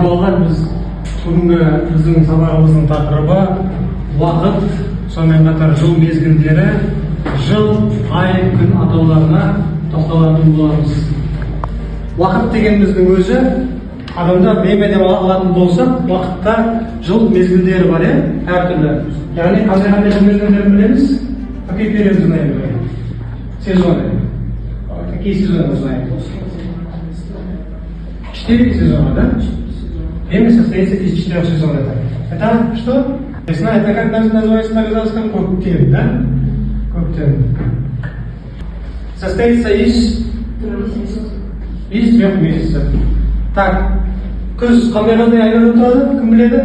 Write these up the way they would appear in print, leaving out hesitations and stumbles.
Балалар, біз бүгінгі біздің сабағымыздың тақырыбы уақыт, сонымен қатар жыл мезгілдері, жыл, ай, күн атауларына тоқталатын боламыз. Уақыт дегеніміздің өзі, адамда беймәдем алатын болсақ, уақытта жыл мезгілдері бар, әртүрлі. Яғни қандай жыл мезгілдерін білеміз? Какие периоды знаем? Сезоны. Какие сезоны вы знаете? 4 сезона, да? Время состоится из 4 сезонов. Это что? Весна, это как называется на казахском? Коктейль, да? Коктейль. Состоится из 3 месяцев. Так, күз қандай айларда тұрады? Кім біледі?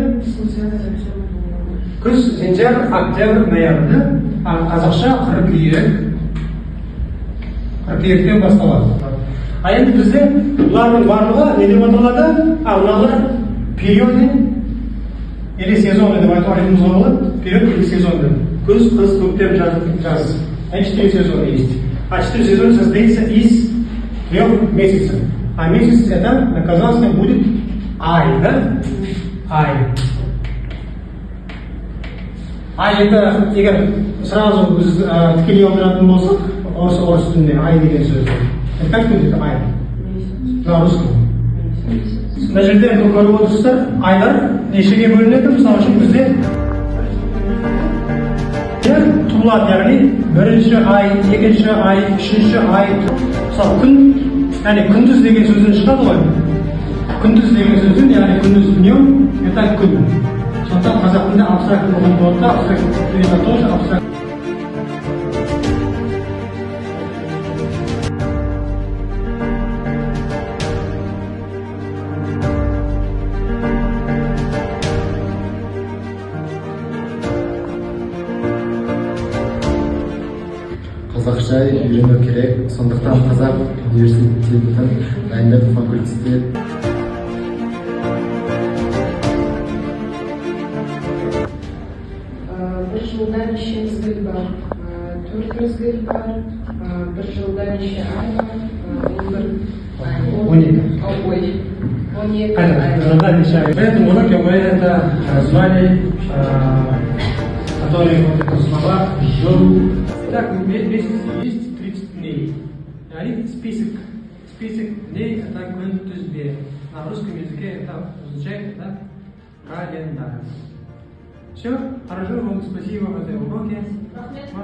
Күз, сентябрь, октябрь, ноябрь, да? Ал қазақша қыркүйектен басталады. А енді бізде бұлардың барлығы не деп аталады? Мыналар периоды или сезоны деп айтуға болады. Период или сезоны. Күз, қыс, көктем, жаз. 4 сезона есть. А 4 сезона состоится из 3 месяцев. А месяц это на казахском будет ай, да? Ай. Ай это, егер сразу біз тікелей аударатын болсақ, орыс тілінде ай деген сөз. Это как будет ай? На русском. Мына жерде көріп отырсыздар, айлар нешеге бөлінеді? Мысалы үшін бізде туылады, яғни бірінші ай, екінші ай, үшінші ай. Мысалы күн, яғни күндіз деген сөзден шығады ғой. Күндіз деген сөзден, яғни күндіз днем, это күн. Сондықтан қазақ тілінде абстрактты болған болады, абстрактты это тоже абстракт. Қазақша үйрену керек, сондықтан қазақ университетін дайындық факультеті. Bir жылда неше мезгіл бар? 4 мезгіл бар. Bir жылда неше ай бар? 12 ай. Поэтому уроки это назвали, которые вот это слова жил. Так, в месяце есть 30 дней. Они список дней это күнтізбе. На русском языке это означает календарь. Все, хорошо, вам спасибо за эти уроки. Отлично.